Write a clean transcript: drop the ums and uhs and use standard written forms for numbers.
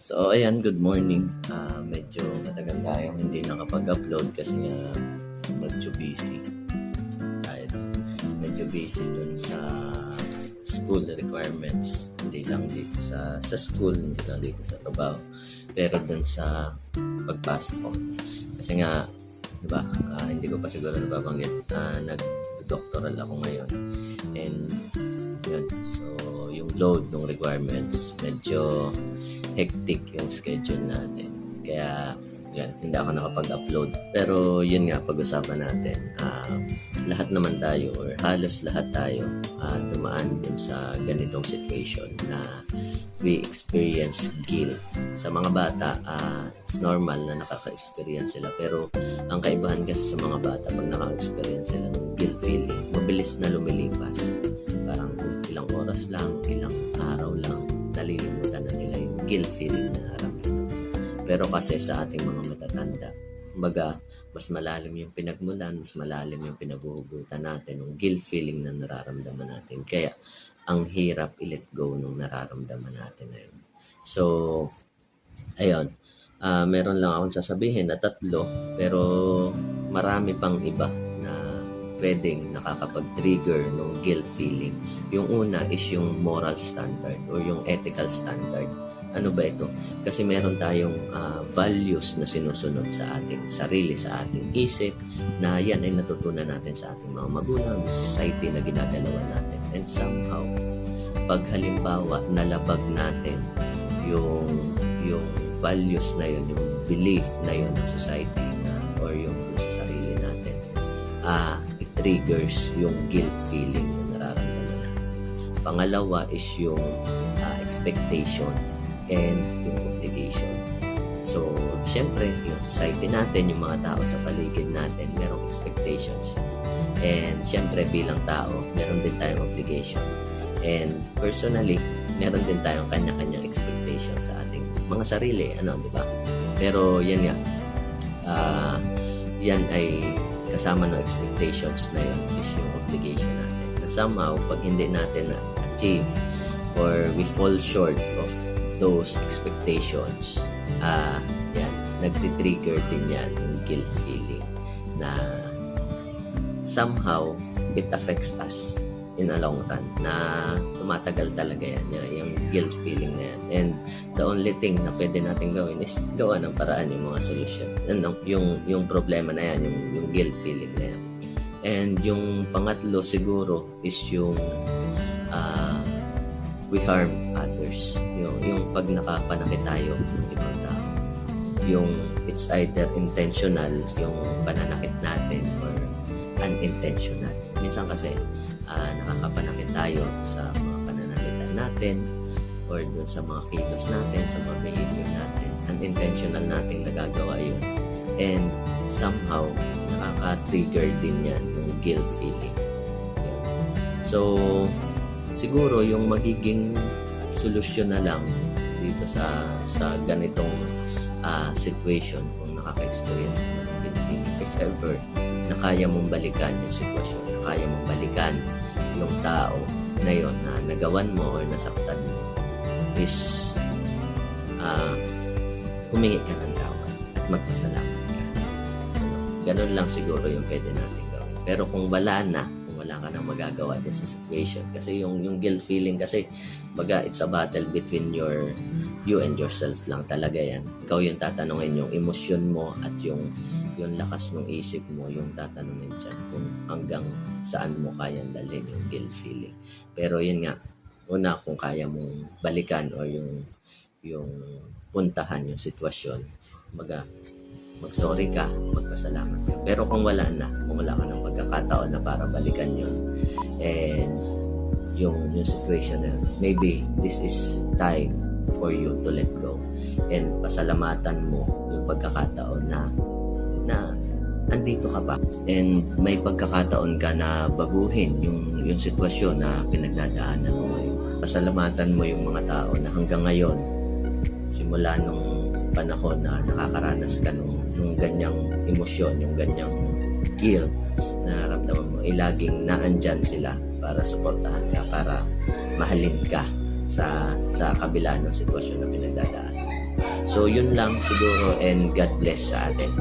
So, ayan, good morning. Medyo matagal tayong hindi nakapag-upload kasi nga medyo busy. Dahil medyo busy dun sa school requirements. Hindi lang dito sa school, hindi lang dito sa trabaho. Pero dun sa pagpasok ko. Kasi nga, di ba, hindi ko pa siguro nababanggit na nag-doctoral ako ngayon. And yun, so yung load ng requirements, medyo hectic yung schedule natin. Kaya, yan, hindi ako nakapag-upload. Pero, yun nga, pag-usapan natin. Lahat naman tayo, or halos lahat tayo, dumaan dun sa ganitong situation na we experience guilt. Sa mga bata, it's normal na nakaka-experience sila. Pero, ang kaibahan kasi sa mga bata, pag nakaka-experience sila ng guilt feeling, mabilis na lumilipas. Parang ilang oras lang, ilang araw lang, nalilimutan na nila yung guilt feeling na naramdaman. Pero kasi sa ating mga matatanda, kumbaga, mas malalim yung pinagmulan, mas malalim yung pinaguhugutan natin, yung guilt feeling na nararamdaman natin. Kaya, ang hirap i-let go nung nararamdaman natin na yun. So, ayun, meron lang akong sasabihin na 3, pero marami pang iba na pwedeng nakakapag-trigger ng guilt feeling. Yung una is yung moral standard or yung ethical standard. Ano ba ito? Kasi meron tayong values na sinusunod sa ating sarili, sa ating isip, na yan ay natutunan natin sa ating mga magulang, society na ginagalawan natin. And somehow, pag halimbawa nalabag natin yung values na yun, yung belief na yun ng society na, or yung sa sarili natin, it triggers yung guilt feeling na nararamdaman natin. Pangalawa is yung expectation and yung obligation. So, syempre, yung society natin, yung mga tao sa paligid natin, merong expectations. And syempre, bilang tao, meron din tayong obligation. And personally, meron din tayong kanya-kanyang expectation sa ating mga sarili, di ba? Pero yan nga, yan ay kasama ng expectations na yun is yung obligation natin. Na somehow, pag hindi natin na-achieve or we fall short of those expectations, yan, nagti-trigger din yan yung guilt feeling na somehow it affects us in a long run, na tumatagal talaga yan, yung guilt feeling na yan. And the only thing na pwede natin gawin is gawa ng paraan yung mga solution. Yung problema na yan, yung guilt feeling na yan. And yung pangatlo siguro is yung we harm others. Yung pag nakapanakit tayo ng ibang tao. Yung it's either intentional yung pananakit natin or unintentional. Minsan kasi nakakapanakit tayo sa mga pananalita natin or dun sa mga kilos natin, sa mga behavior natin. Unintentional nating nagagawa yun. And somehow, nakaka-trigger din yan yung guilt feeling. Yan. So, siguro yung magiging solusyon na lang dito sa ganitong situation kung nakaka-experience mo ng guilt feeling, if ever na kaya mong balikan yung sitwasyon, na kaya mong balikan yung tao na yon na nagawan mo or nasaktan mo, is humingi ka ng tawad at magpasalamat ka. Ganun lang siguro yung pwede natin gawin. Pero kung wala ka nang magagawa din sa situation, kasi yung guilt feeling kasi it's a battle between you and yourself lang talaga yan. Ikaw yung tatanungin yung emosyon mo at yung lakas ng isip mo, yung tatanungin dyan kung hanggang saan mo kayang dalhin yung guilt feeling. Pero yun nga, una, kung kaya mong balikan or yung puntahan yung sitwasyon, mag-sorry ka, magpasalamat ka. Pero kung wala ka ng pagkakataon na para balikan yun, and yung situation na maybe this is time for you to let go. And pasalamatan mo yung pagkakataon na andito ka pa. And may pagkakataon ka na baguhin yung sitwasyon na pinagdadaanan mo ngayon. Pasalamatan mo yung mga tao na hanggang ngayon, simula nung panahon na nakakaranas ka nung ganyang emosyon, yung ganyang guilt na nararamdaman mo, laging naandyan sila para suportahan ka, para mahalin ka sa kabila ng sitwasyon na pinagdadaan. So, yun lang siguro and God bless sa atin.